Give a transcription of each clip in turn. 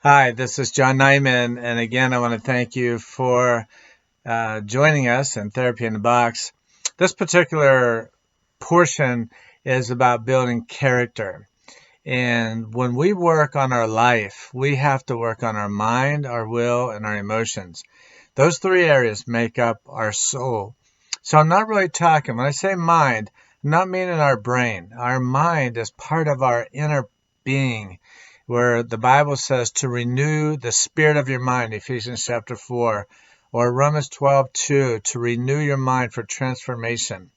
Hi, this is John Neyman, and again, I want to thank you for joining us in Therapy in the Box. This particular portion is about building character. And when we work on our life, we have to work on our mind, our will, and our emotions. Those three areas make up our soul. So I'm not really talking, when I say mind, I'm not meaning our brain. Our mind is part of our inner being, where the Bible says to renew the spirit of your mind, Ephesians chapter 4, or Romans 12:2, to renew your mind for transformation.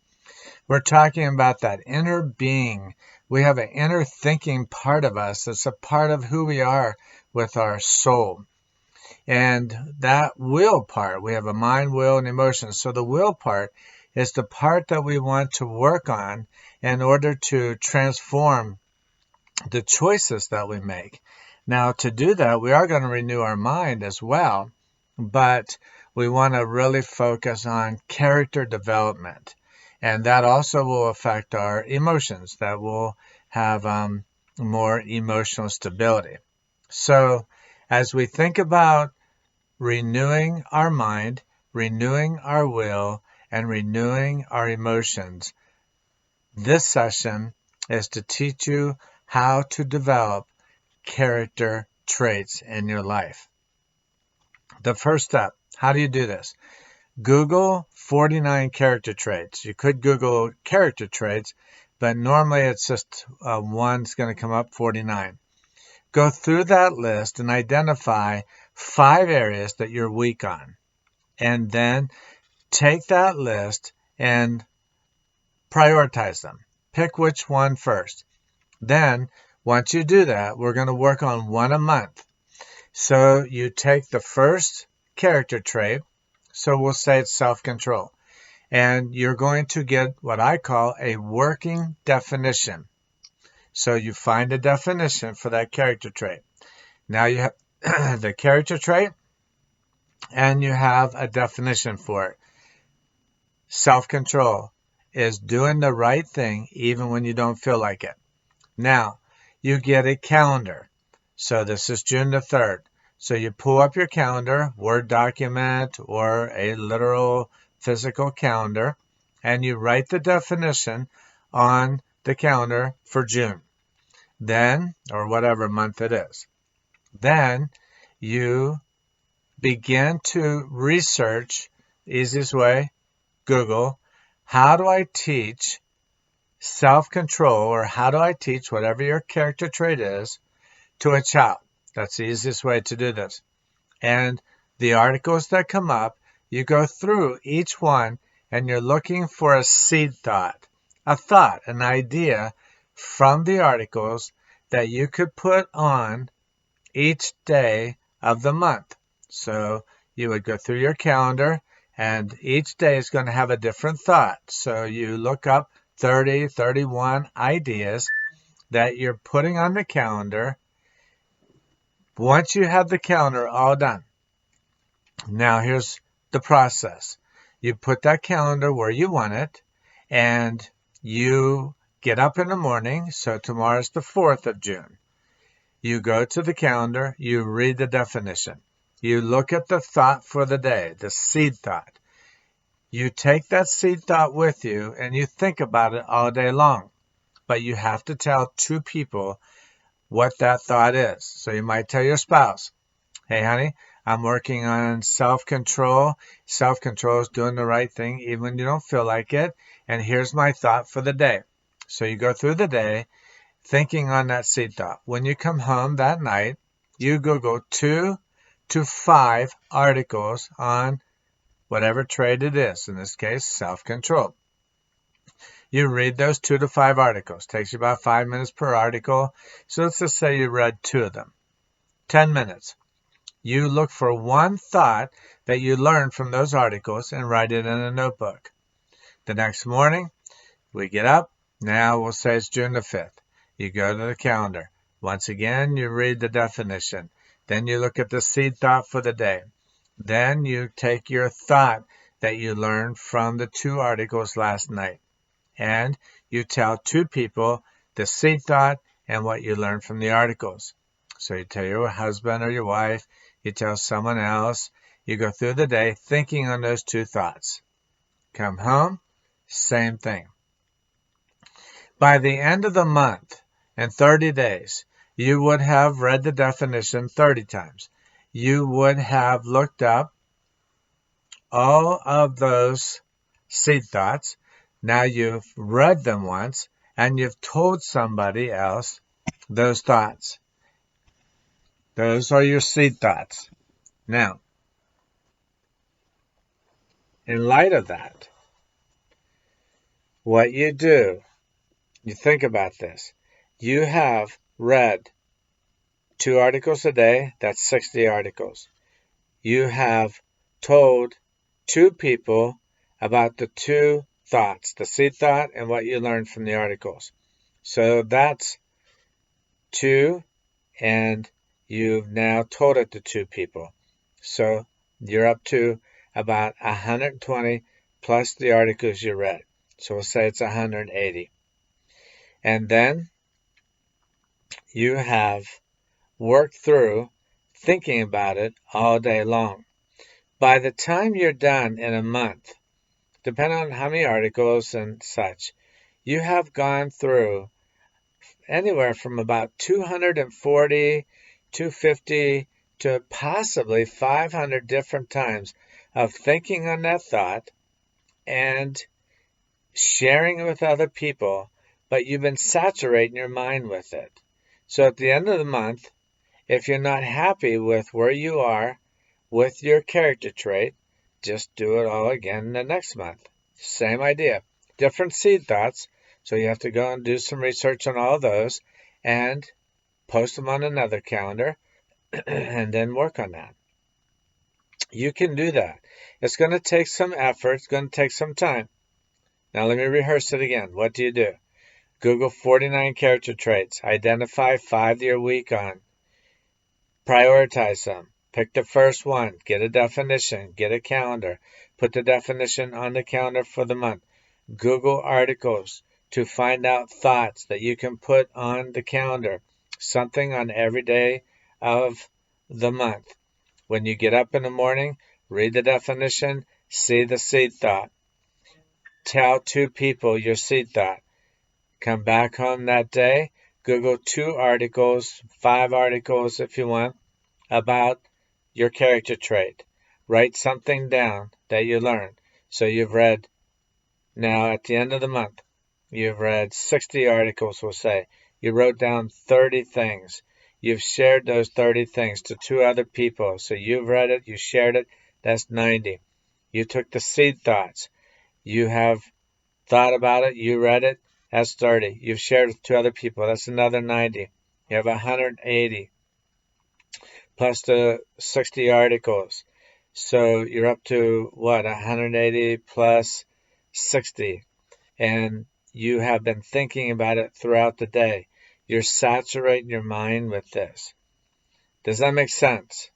We're talking about that inner being. We have an inner thinking part of us that's a part of who we are with our soul. And that will part, we have a mind, will, and emotions. So the will part is the part that we want to work on in order to transform the choices that we make. Now, to do that, we are going to renew our mind as well, but we want to really focus on character development. And that also will affect our emotions, that will have more emotional stability. So, as we think about renewing our mind, renewing our will, and renewing our emotions, this session is to teach you how to develop character traits in your life. The first step, how do you do this? Google 49 character traits. You could Google character traits, but normally it's just one's going to come up 49. Go through that list and identify 5 areas that you're weak on. And then take that list and prioritize them. Pick which one first. Then, once you do that, we're going to work on one a month. So you take the first character trait, so we'll say it's self-control, and you're going to get what I call a working definition. So you find a definition for that character trait. Now you have the character trait, and you have a definition for it. Self-control is doing the right thing even when you don't feel like it. Now, you get a calendar. So this is June the 3rd. So you pull up your calendar, Word document, or a literal physical calendar, and you write the definition on the calendar for June. Then, or whatever month it is. Then you begin to research, easiest way, Google, how do I teach self-control, or how do I teach whatever your character trait is to a child? That's the easiest way to do this. And the articles that come up, you go through each one and you're looking for a seed thought, an idea from the articles that you could put on each day of the month. So you would go through your calendar and each day is going to have a different thought. So you look up 30, 31 ideas that you're putting on the calendar. Once you have the calendar all done, now here's the process. You put that calendar where you want it, and you get up in the morning. So tomorrow's the 4th of June. You go to the calendar, you read the definition. You look at the thought for the day, the seed thought. You take that seed thought with you and you think about it all day long. But you have to tell 2 people what that thought is. So you might tell your spouse, hey, honey, I'm working on self-control. Self-control is doing the right thing even when you don't feel like it. And here's my thought for the day. So you go through the day thinking on that seed thought. When you come home that night, you Google 2 to 5 articles on whatever trait it is, in this case, self-control. You read those 2 to 5 articles. Takes you about 5 minutes per article. So let's just say you read 2 of them. 10 minutes. You look for one thought that you learned from those articles and write it in a notebook. The next morning, we get up. Now we'll say it's June the 5th. You go to the calendar. Once again, you read the definition. Then you look at the seed thought for the day. Then you take your thought that you learned from the 2 articles last night, and you tell 2 people the seed thought and what you learned from the articles. So you tell your husband or your wife, you tell someone else, you go through the day thinking on those 2 thoughts. Come home, same thing. By the end of the month, in 30 days, you would have read the definition 30 times. You would have looked up all of those seed thoughts. Now you've read them once and you've told somebody else those thoughts. Those are your seed thoughts. Now, in light of that, what you do, you think about this. You have read 2 articles a day, that's 60 articles. You have told 2 people about the 2 thoughts, the seed thought and what you learned from the articles. So that's 2, and you've now told it to 2 people. So you're up to about 120 plus the articles you read. So we'll say it's 180. And then you have worked through thinking about it all day long. By the time you're done in a month, depending on how many articles and such, you have gone through anywhere from about 240, 250 to possibly 500 different times of thinking on that thought and sharing it with other people, but you've been saturating your mind with it. So at the end of the month, if you're not happy with where you are with your character trait, just do it all again the next month. Same idea. Different seed thoughts. So you have to go and do some research on all those and post them on another calendar and then work on that. You can do that. It's going to take some effort. It's going to take some time. Now let me rehearse it again. What do you do? Google 49 character traits. Identify 5 that you're weak on. Prioritize them. Pick the first one. Get a definition. Get a calendar. Put the definition on the calendar for the month. Google articles to find out thoughts that you can put on the calendar. Something on every day of the month. When you get up in the morning, read the definition, see the seed thought. Tell 2 people your seed thought. Come back home that day, Google 2 articles, 5 articles if you want, about your character trait. Write something down that you learned. So you've read, now at the end of the month, you've read 60 articles, we'll say. You wrote down 30 things. You've shared those 30 things to 2 other people. So you've read it, you shared it, that's 90. You took the seed thoughts. You have thought about it, you read it, that's 30. You've shared it with 2 other people, that's another 90. You have 180 plus the 60 articles. So you're up to what, 180 plus 60. And you have been thinking about it throughout the day. You're saturating your mind with this. Does that make sense?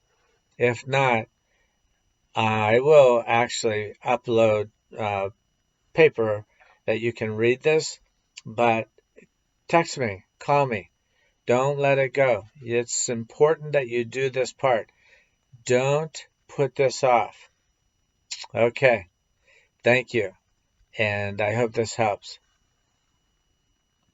If not, I will actually upload paper that you can read this, but text me, call me. Don't let it go. It's important that you do this part. Don't put this off. Okay. Thank you. And I hope this helps.